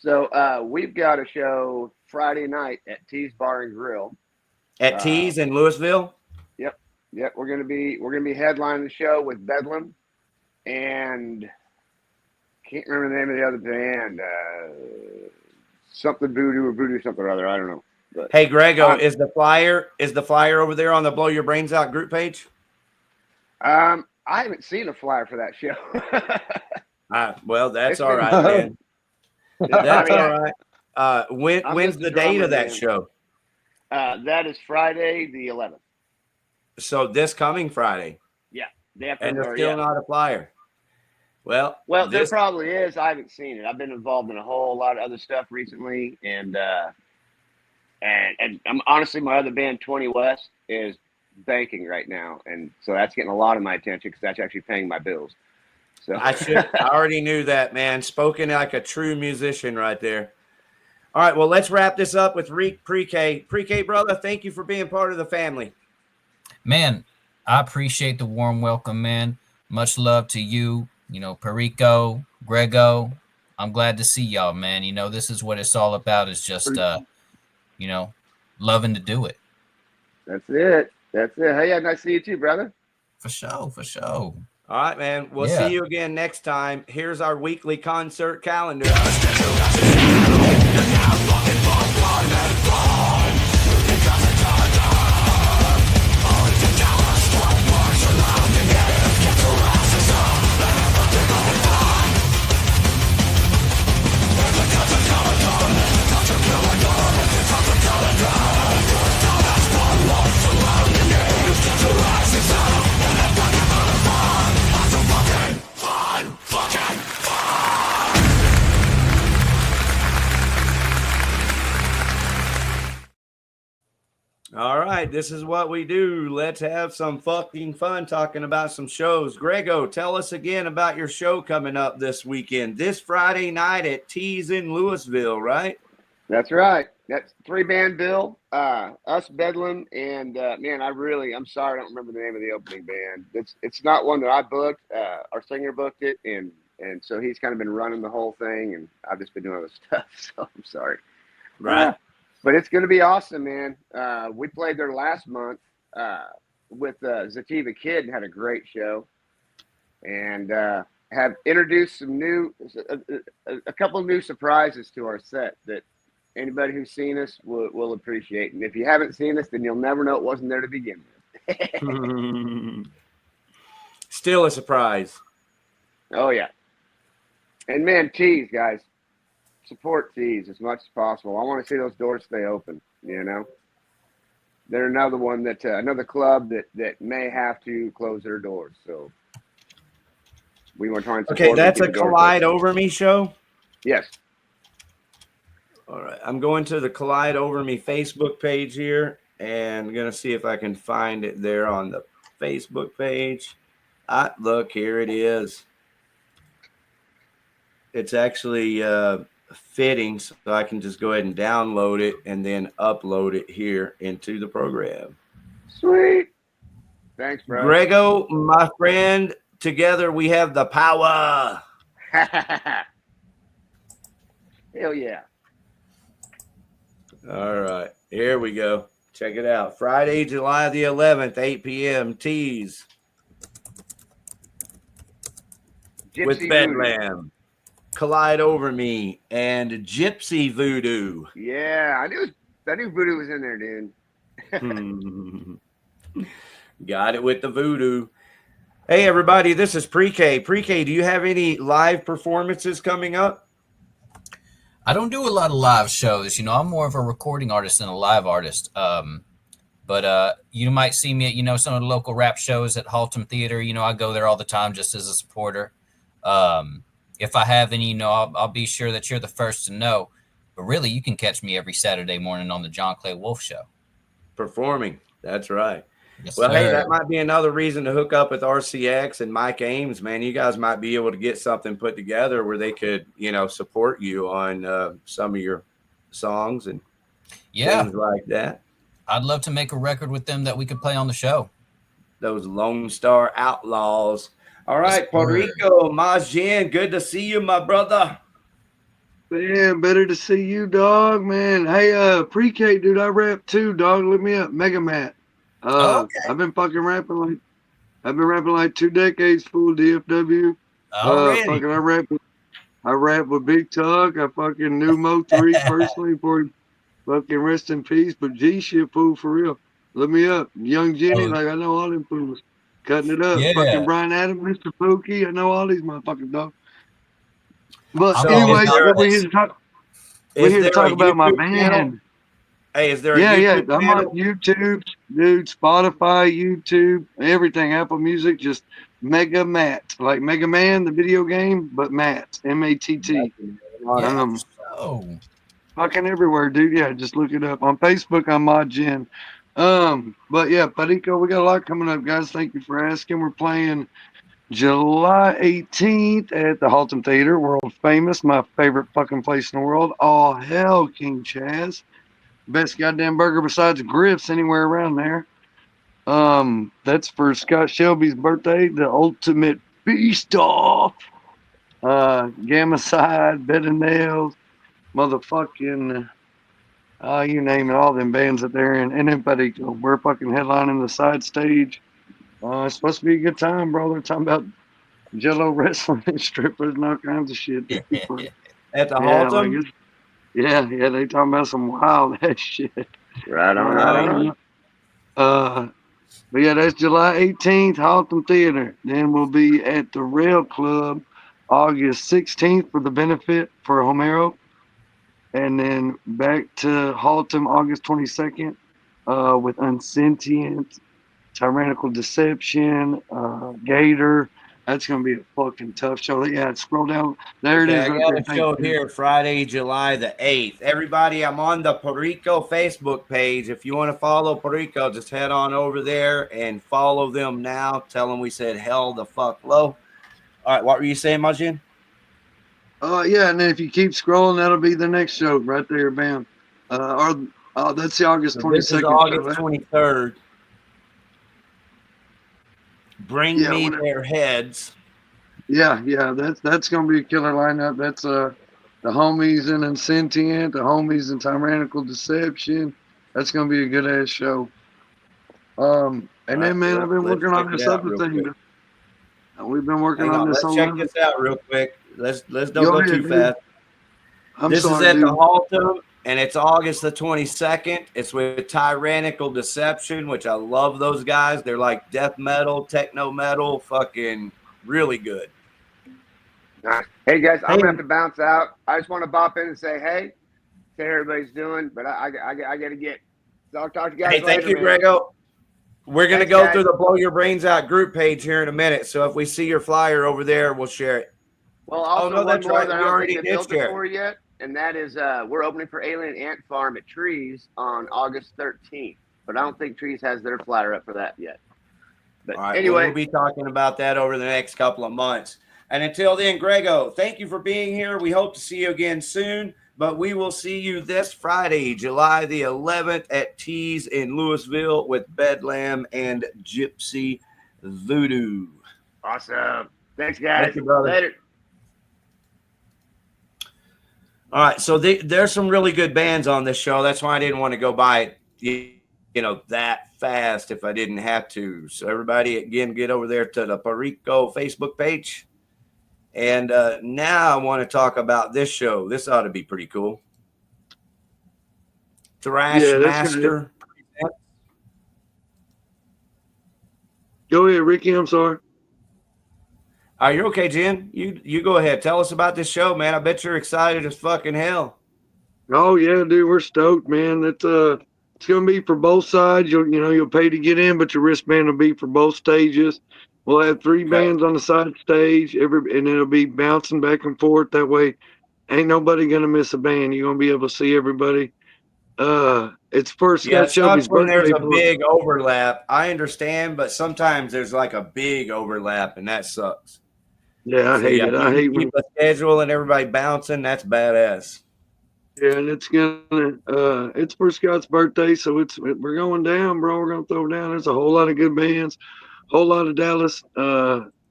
So we've got a show Friday night at T's Bar and Grill. At T's in Louisville? Yep. We're gonna be headlining the show with Bedlam and can't remember the name of the other band. Something Voodoo or Voodoo something or other. I don't know. But, hey, Grego, is the flyer over there on the Blow Your Brains Out group page? I haven't seen a flyer for that show. Well, that's all right, man. That's all right. When's the date of that show? That is Friday the 11th. So this coming Friday. Yeah. And there's still not a flyer. Well, there probably is. I haven't seen it. I've been involved in a whole lot of other stuff recently, and I'm honestly, my other band, 20 West, is banking right now, and so that's getting a lot of my attention because that's actually paying my bills. So I already knew that, man. Spoken like a true musician right there. All right, well, let's wrap this up with Pre-K. Pre-K, brother, thank you for being part of the family. Man, I appreciate the warm welcome, man. Much love to you, Perico, Grego. I'm glad to see y'all, man. This is what it's all about, is just, loving to do it. That's it. Hey, yeah, nice to see you too, brother. For sure. All right, man. We'll see you again next time. Here's our weekly concert calendar. All right, this is what we do. Let's have some fucking fun talking about some shows. Grego, tell us again about your show coming up this weekend, this Friday night at T's in Louisville, right? That's right. That's 3-band bill. Us, Bedlam, and man, I'm sorry I don't remember the name of the opening band. It's not one that I booked. Our singer booked it, and so he's kind of been running the whole thing, and I've just been doing other stuff. So I'm sorry. Right. But it's going to be awesome, man. We played there last month with Zativa Kid and had a great show, and have introduced some a couple of new surprises to our set that anybody who's seen us will appreciate. And if you haven't seen us, then you'll never know it wasn't there to begin with. Still a surprise. Oh, yeah. And, man, T's, guys. Support T's as much as possible. I want to see those doors stay open, They're another one another club that may have to close their doors. So we want to try and support. Okay, that's a Collide Over Me show? Yes. All right. I'm going to the Collide Over Me Facebook page here, and I'm going to see if I can find it there on the Facebook page. Look, here it is. It's actually fitting, so I can just go ahead and download it and then upload it here into the program. Sweet. Thanks, bro. Grego, my friend, together we have the power. Hell yeah. All right, here we go. Check it out. Friday, July the 11th, 8 p.m. Tees with Bedlam, Collide Over Me, and Gypsy Voodoo. Yeah, I knew Voodoo was in there, dude. Got it with the Voodoo. Hey, everybody, this is Pre-K. Pre-K, do you have any live performances coming up? I don't do a lot of live shows. I'm more of a recording artist than a live artist. But you might see me at, some of the local rap shows at Haltom Theater. I go there all the time just as a supporter. If I have any, I'll be sure that you're the first to know. But really, you can catch me every Saturday morning on the John Clay Wolf Show. Performing. That's right. Yes, well, sir. Hey, that might be another reason to hook up with RCX and Mike Ames, man. You guys might be able to get something put together where they could, support you on some of your songs and things like that. I'd love to make a record with them that we could play on the show. Those Lone Star Outlaws. All right, Puerto Rico, Majin, good to see you, my brother. Man, better to see you, dog, man. Hey, pre-K, dude, I rap too, dog. Look me up, Mega Matt. Okay. I've been rapping like 2 decades, full DFW. Already. I rap with Big Tug. I fucking knew Mo3 personally before he fucking rest in peace. But G shit, fool, for real. Look me up, Young Jenny. Oh, Like I know all them fools. Cutting it up. Fucking yeah. Brian Adams, Mr. Pookie. I know all these motherfucking dogs. But I'm So always anyways, on we're here this. to talk. We're is here to there talk a about my YouTube channel? band. Hey, is there a Yeah. YouTube I'm on channel? YouTube, dude, Spotify, YouTube, everything, Apple Music, just Mega Matt. Like Mega Man, the video game, but Matt. M-A-T-T. Yeah, for Um, sure. fucking everywhere, dude. Yeah, just look it up. On Facebook, I'm Mod Gen. But yeah, Padico, we got a lot coming up, guys. Thank you for asking. We're playing July 18th at the Halton Theater, world famous, my favorite fucking place in the world. All hell, King Chaz. Best goddamn burger besides Griff's anywhere around there. That's for Scott Shelby's birthday, the ultimate feast off. Gamma Side, Bed and Nails, motherfucking, you name it, all them bands that they're in. And then Padico, we're fucking headlining the side stage. It's supposed to be a good time, bro. They're talking about Jello wrestling and strippers and all kinds of shit. It's be fun. At the Yeah, like Haltom? it's yeah. They talking about some wild ass shit. Right on, right Uh, on. Uh, but yeah, that's July 18th, Halton Theater. Then we'll be at the Rail Club August 16th for the benefit for Homero. And then back to Halton August 22nd with Unsentient, Tyrannical Deception, Gator. That's going to be a fucking tough show. Yeah, scroll down. There it Okay, is I right got there. a Thank show you. here Friday, July the 8th. Everybody, I'm on the Perico Facebook page. If you want to follow Perico, just head on over there and follow them now. Tell them we said hell the fuck low. All right, what were you saying, Majin? Yeah, and then if you keep scrolling, that'll be the next show right there. Bam. That's the August So this is 22nd show. August 23rd. Bring Yeah, me whatever. their heads. Yeah. That's gonna be a killer lineup. That's the homies in Insentient, the homies in Tyrannical Deception. That's gonna be a good ass show. All And right, then man, I've been let's working check on it this out other real thing. quick. We've been working Hang on on, this let's whole check other. this out real quick. Let's don't Go go ahead, too dude. fast. I'm This is sorry, at the dude. Haltom, and it's August the 22nd. It's with Tyrannical Deception, which I love those guys. They're like death metal, techno metal, fucking really good. Nice. Hey guys, I'm Hey, gonna have to bounce out. I just want to bop in and say hey, say how everybody's doing, but I got to get. So I'll talk to you guys thank later, you, man. Grego. We're going to Thanks, go guys. through the Blow Your Brains Out group page here in a minute. So if we see your flyer over there, we'll share it. Well, Oh, also no, one that's more right. that I We don't think already they did built it share it. for yet, and that is we're opening for Alien Ant Farm at Trees on August 13th. But I don't think Trees has their flyer up for that yet. But All right. anyway, Well, we'll be talking about that over the next couple of months. And until then, Grego, thank you for being here. We hope to see you again soon, but we will see you this Friday, July the 11th at Tees in Louisville with Bedlam and Gypsy Voodoo. awesome. Thanks, guys. Thank you, brother. Later. All right. So there's some really good bands on this show. That's why I didn't want to go by it, you know, that fast if I didn't have to. So everybody, again, get over there to the Perico Facebook page. And now I want to talk about this show. This ought to be pretty cool. Thrash Yeah, that's gonna. Master. Go ahead, Ricky. I'm sorry. Are you okay, Jen? You go ahead. Tell us about this show, man. I bet you're excited as fucking hell. Oh yeah, dude, we're stoked, man. It's gonna be for both sides. You'll pay to get in, but your wristband will be for both stages. We'll have three Okay. bands on the side stage, and it'll be bouncing back and forth. That way, ain't nobody gonna miss a band. You're gonna be able to see everybody. It's for Yeah, Scott it sucks Shelby's when there's birthday. a big overlap. I understand, but sometimes there's like a big overlap, and that sucks. Yeah, I So hate yeah, it. if I you hate can when. keep a schedule and everybody bouncing, that's badass. Yeah, and it's for Scott's birthday, so we're going down, bro. We're gonna throw down. There's a whole lot of good bands, whole lot of Dallas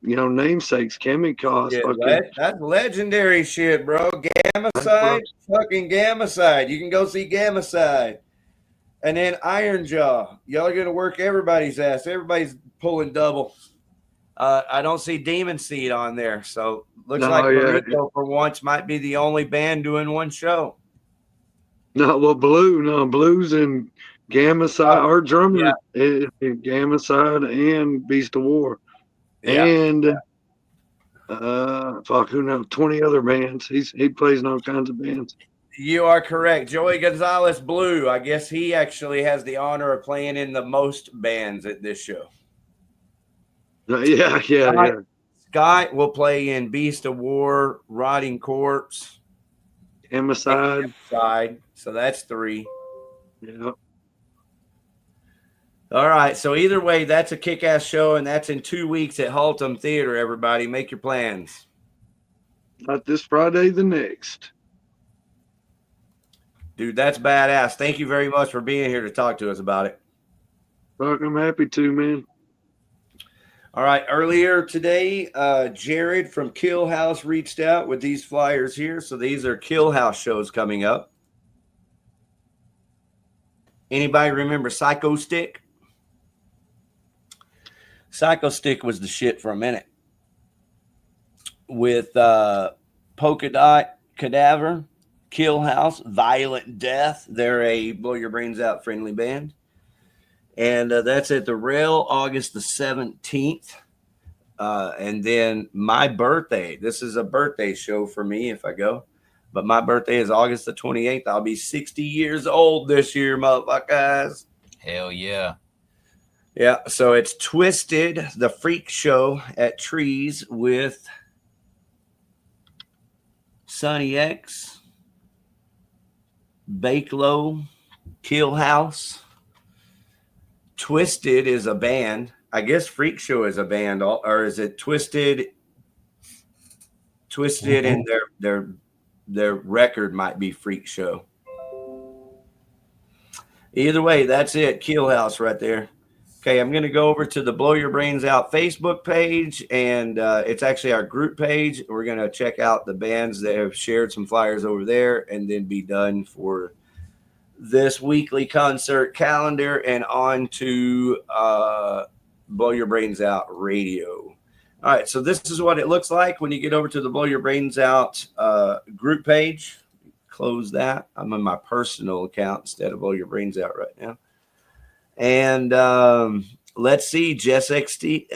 namesakes, Chemicals, Yeah, fucking. that's legendary shit, bro. Gamma That's Side, fucking Gamma Side. You can go see Gamma Side. And then Iron Jaw. Y'all are going to work everybody's ass. Everybody's pulling double. I don't see Demon Seed on there. So looks like Burrito for once might be the only band doing one show. No, well, Blues and Gamma Side. Our drummer is Gamma Side and Beast of War. Yeah. And who knows, 20 other bands. He plays in all kinds of bands. You are correct. Joey Gonzalez Blue. I guess he actually has the honor of playing in the most bands at this show. Yeah. Scott will play in Beast of War, Rotting Corpse, Gamma Side. So that's 3. Yeah. All right. So either way, that's a kick-ass show, and that's in 2 weeks at Haltom Theater, everybody. Make your plans. Not this Friday, the next. Dude, that's badass. Thank you very much for being here to talk to us about it. Fuck, I'm happy to, man. All right. Earlier today, Jared from Kill House reached out with these flyers here. So these are Kill House shows coming up. Anybody remember Psycho Stick? Psycho Stick was the shit for a minute. With Polka Dot Cadaver, Kill House, Violent Death. They're a blow your brains out friendly band. And that's at the Rail August the 17th. And then my birthday. This is a birthday show for me if I go. But my birthday is August the 28th. I'll be 60 years old this year, motherfuckers. Hell yeah. Yeah, so it's Twisted, the Freak Show at Trees with Sonny X, Bakelow, Kill House. Twisted is a band. I guess Freak Show is a band, or is it Twisted? Twisted, and their record might be Freak Show. Either way, that's it. Kill House right there. Okay, I'm going to go over to the Blow Your Brains Out Facebook page, and it's actually our group page. We're going to check out the bands that have shared some flyers over there and then be done for this weekly concert calendar and on to Blow Your Brains Out Radio. All right, so this is what it looks like when you get over to the Blow Your Brains Out group page. Close that. I'm on my personal account instead of Blow Your Brains Out right now. And let's see, Jess Exteen.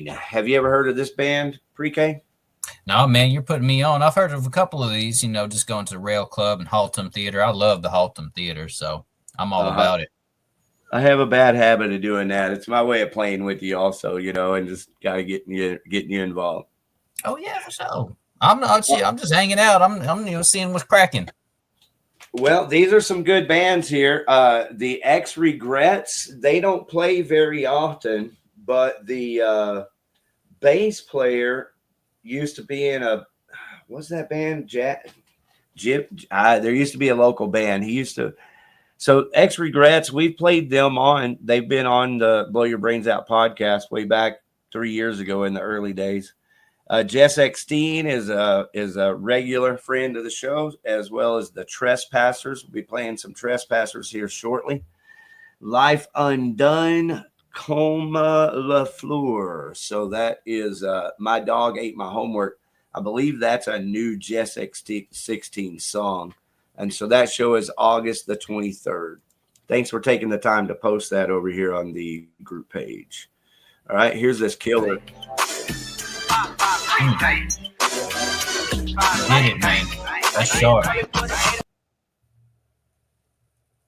Have you ever heard of this band, Pre-K? No, man, you're putting me on. I've heard of a couple of these, just going to the Rail Club and Haltom Theater. I love the Haltom Theater, so I'm all about it. I have a bad habit of doing that. It's my way of playing with you also, and just got to getting you involved. Oh, yeah, for sure. I'm just hanging out. I'm seeing what's cracking. Well, these are some good bands here. The X Regrets, they don't play very often, but the bass player used to be in what's that band? There used to be a local band. So X Regrets, we've played them they've been on the Blow Your Brains Out podcast way back 3 years ago in the early days. Jess Exteen is a regular friend of the show, as well as the Trespassers. We'll be playing some Trespassers here shortly. Life Undone, Coma La Fleur. So that is My Dog Ate My Homework. I believe that's a new Jess Exteen song. And so that show is August the 23rd. Thanks for taking the time to post that over here on the group page. All right, here's this killer. Get it, man. That's sharp.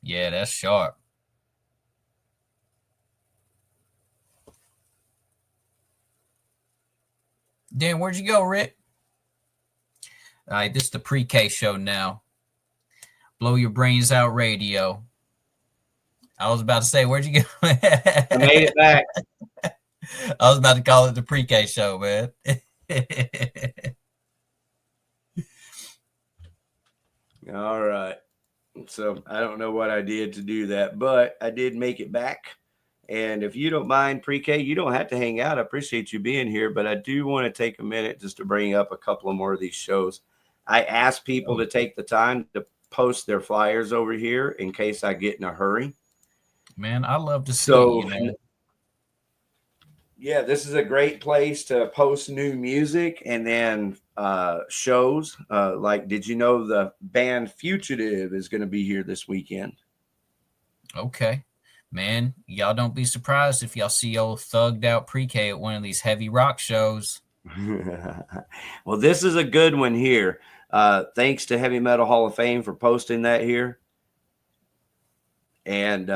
Yeah, that's sharp. Dan, where'd you go, Rick? All right, this is the Pre-K show now. Blow Your Brains Out Radio. I was about to say, where'd you go? I made it back. I was about to call it the Pre-K show, man. All right. So I don't know what I did to do that, but I did make it back. And if you don't mind, Pre-K, you don't have to hang out. I appreciate you being here, but I do want to take a minute just to bring up a couple of more of these shows. I asked people to take the time to post their flyers over here in case I get in a hurry. Man, I love to see, So, you know. Yeah, this is a great place to post new music and then shows. Like, did you know the band Fugitive is going to be here this weekend? Okay. Man, y'all don't be surprised if y'all see old thugged out Pre-K at one of these heavy rock shows. Well, this is a good one here. Thanks to Heavy Metal Hall of Fame for posting that here. And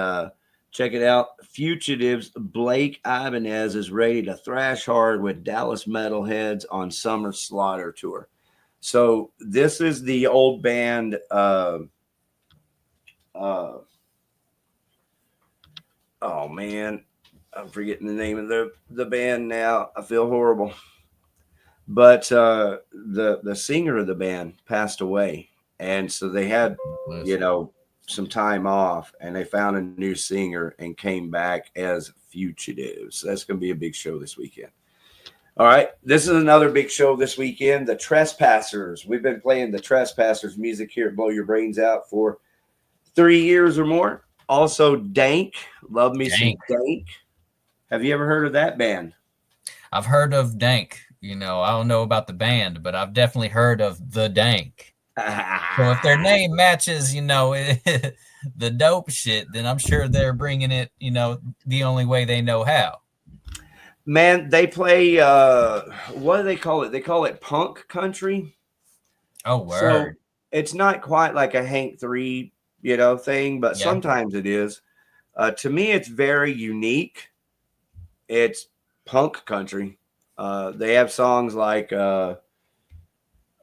check it out. Fugitives Blake Ibanez is ready to thrash hard with Dallas metalheads on Summer Slaughter Tour. So this is the old band. Oh man, I'm forgetting the name of the band now. I feel horrible. But the singer of the band passed away, and so they had, you know, some time off, and they found a new singer and came back as Fugitives. That's going to be a big show this weekend. All right, this is another big show this weekend. The Trespassers. We've been playing the Trespassers music here at Blow Your Brains Out for 3 years or more. Also, Dank. Love me some Dank. Have you ever heard of that band? I've heard of Dank. You know, I don't know about the band, but I've definitely heard of the Dank. So if their name matches, you know, the dope shit, then I'm sure they're bringing it, you know, the only way they know how. Man, they play, what do they call it? They call it punk country. Oh, word. So it's not quite like a Hank 3, you know, thing, but sometimes it is. To me, it's very unique. It's punk country. They have songs like, well,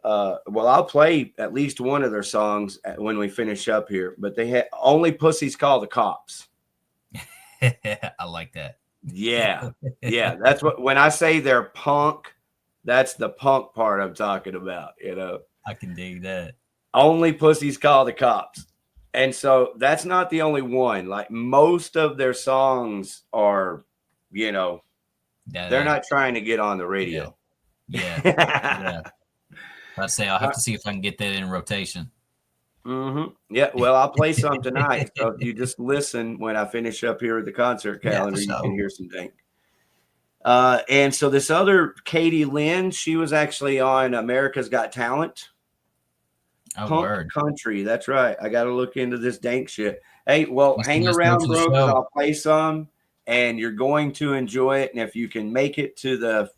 I'll play at least one of their songs when we finish up here, but they had Only Pussies Call the Cops. I like that. Yeah. Yeah. That's what, when I say they're punk, that's the punk part I'm talking about, you know. I can dig that. Only Pussies Call the Cops. And so that's not the only one. Like most of their songs are, you know, they're not trying to get on the radio. Yeah. I'd say I'll have to see if I can get that in rotation. Mm-hmm. Yeah, well, I'll play some tonight. So if you just listen when I finish up here at the concert calendar, you can hear some Dank. And so this other Katie Lynn, she was actually on America's Got Talent. Oh, Punk word. country. That's right. I got to look into this Dank shit. Hey, well, hang around, bro, because I'll play some, and you're going to enjoy it. And if you can make it to the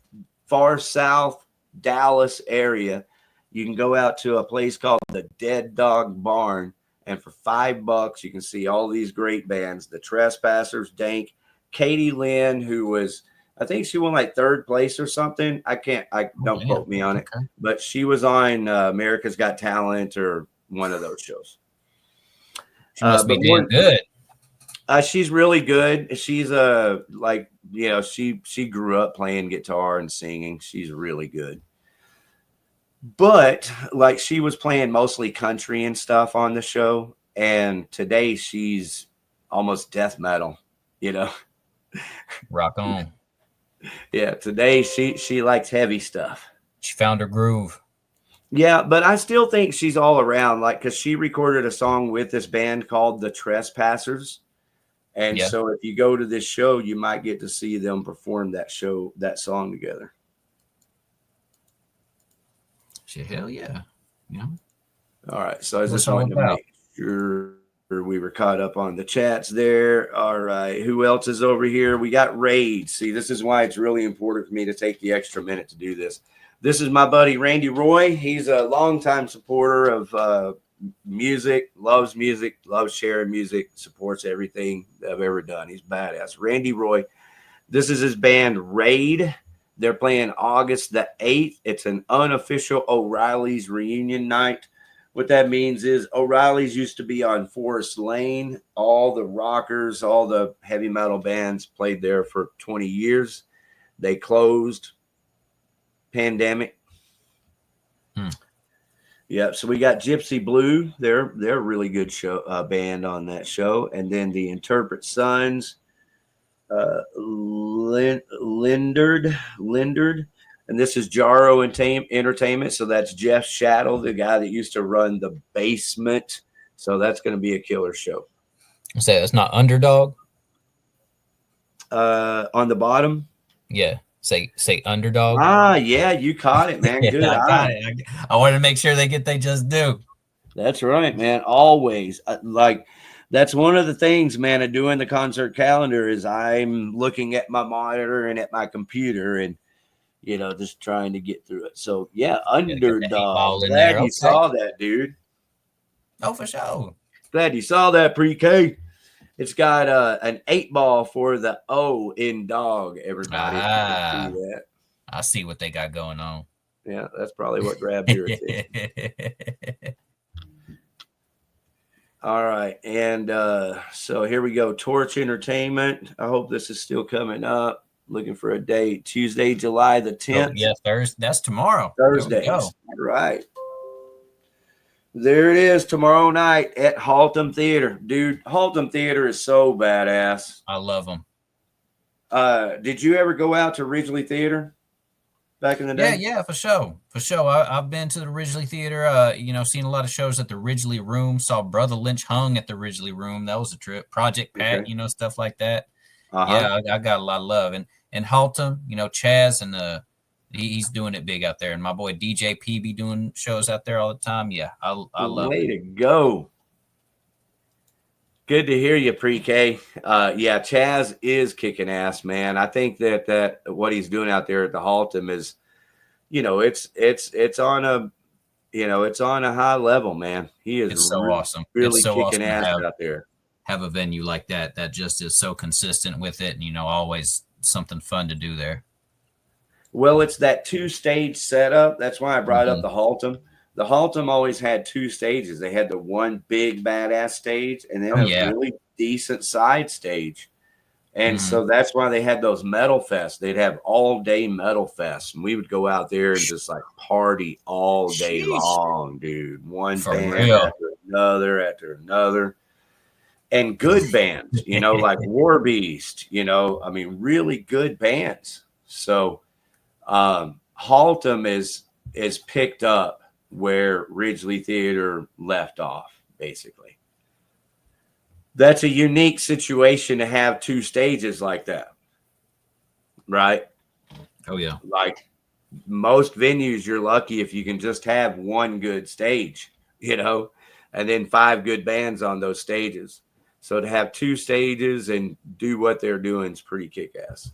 far south Dallas area, you can go out to a place called the Dead Dog Barn, and for $5, you can see all these great bands: the Trespassers, Dank, Katie Lynn, who was, I think she won like 3rd place or something. Don't quote me on it, but she was on America's Got Talent or one of those shows. She must be damn good. She's really good. She's like, you know, she grew up playing guitar and singing. She's really good. But like she was playing mostly country and stuff on the show, and today she's almost death metal, you know. Rock on. Yeah, today she likes heavy stuff. She found her groove. Yeah, but I still think she's all around, like, because she recorded a song with this band called the Trespassers. And so if you go to this show, you might get to see them perform that song together. Shit, hell yeah. Yeah. All right. So I just wanted to make sure we were caught up on the chats there. All right. Who else is over here? We got Raid. See, this is why it's really important for me to take the extra minute to do this. This is my buddy Randy Roy. He's a longtime supporter of music, loves sharing music, supports everything I've ever done. He's badass. Randy Roy. This is his band Raid. They're playing August the 8th. It's an unofficial O'Reilly's reunion night. What that means is O'Reilly's used to be on Forest Lane. All the rockers, all the heavy metal bands played there for 20 years. They closed. Pandemic. Yeah, so we got Gypsy Blue. They're a really good show band on that show. And then the Interpret Sons. Lindard, and this is Jaro Entertainment. So that's Jeff Shattle, the guy that used to run the Basement. So that's going to be a killer show. Say it's not Underdog. On the bottom. Yeah. Say Underdog. Ah, yeah, you caught it, man. Good. I got it. I wanted to make sure they get they just do. That's right, man. Always. Like, that's one of the things, man, of doing the concert calendar is I'm looking at my monitor and at my computer and, you know, just trying to get through it. So, yeah, Underdog. Glad you saw that, dude. Oh, for sure. Glad you saw that, pre-K. It's got an 8-ball for the O in dog, everybody. Ah, see that. I see what they got going on. Yeah, that's probably what grabbed your attention. All right, and so here we go. Torch Entertainment. I hope this is still coming up. Looking for a date. Tuesday, July the 10th. Oh, yeah, Thursday. That's tomorrow. Thursday. All right. There it is tomorrow night at Haltom Theater. Dude, Haltom Theater is so badass. I love them. Did you ever go out to Ridgely Theater back in the day? Yeah, for sure. For sure. I've been to the Ridgely Theater, seen a lot of shows at the Ridgely Room. Saw Brother Lynch hung at the Ridgely Room. That was a trip. Project Pat, Okay. Stuff like that. Uh-huh. Yeah, I got a lot of love. And Haltom, Chaz and he's doing it big out there. And my boy DJ P be doing shows out there all the time. Yeah, I love Way it. to go. Good to hear you, pre-K. Yeah, Chaz is kicking ass, man. I think that what he's doing out there at the Haltom is, it's on a, it's on a high level, man. He is It's so awesome. Really it's so kicking awesome ass to out there. have a venue like that just is so consistent with it, and always something fun to do there. Well, it's that 2-stage setup. That's why I brought up the Haltom. The Haltom always had 2 stages. They had the one big badass stage and then a really decent side stage. And so that's why they had those metal fests. They'd have all day metal fests. And we would go out there and just like party all day long, dude. One band after another. And good bands, like War Beast, really good bands. So Haltom is picked up where Ridgely Theater left off, basically. That's a unique situation to have 2 stages like that, right? Oh, yeah. Like most venues, you're lucky if you can just have one good stage, and then 5 good bands on those stages. So to have 2 stages and do what they're doing is pretty kick-ass.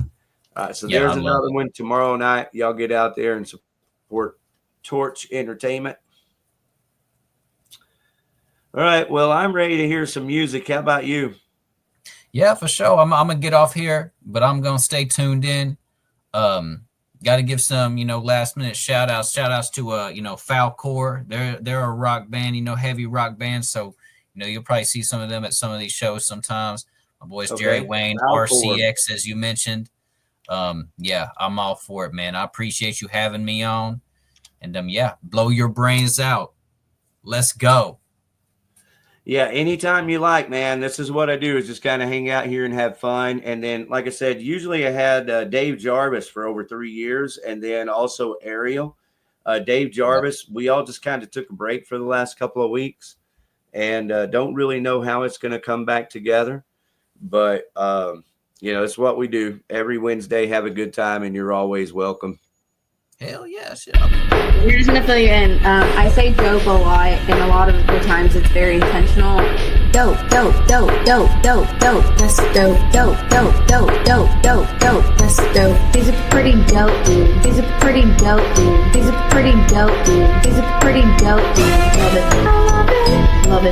So there's another one tomorrow night. Y'all get out there and support Torch Entertainment. All right. Well, I'm ready to hear some music. How about you? Yeah, for sure. I'm gonna get off here, but I'm gonna stay tuned in. Got to give some, last minute shout outs to, Falcor. They're a rock band, heavy rock band. So, you'll probably see some of them at some of these shows sometimes. My boys, Jerry Wayne, RCX, as you mentioned. Yeah, I'm all for it, man. I appreciate you having me on. And blow your brains out. Let's go. Yeah, anytime you like, man. This is what I do is just kind of hang out here and have fun. And then, like I said, usually I had Dave Jarvis for over 3 years, and then also Ariel. Dave Jarvis, we all just kind of took a break for the last couple of weeks and don't really know how it's going to come back together. But, it's what we do. Every Wednesday, have a good time, and you're always welcome. Hell yeah. We're just going to fill you in. I say dope a lot, and a lot of the times it's very intentional. Dope, dope, dope, dope, dope, dope. That's dope, dope, dope, dope, dope, dope, dope. That's dope. These are pretty dope, dude. These are pretty dope, dude. These are pretty dope, dude. These are pretty dope, dude. Love it. I love it. Love it.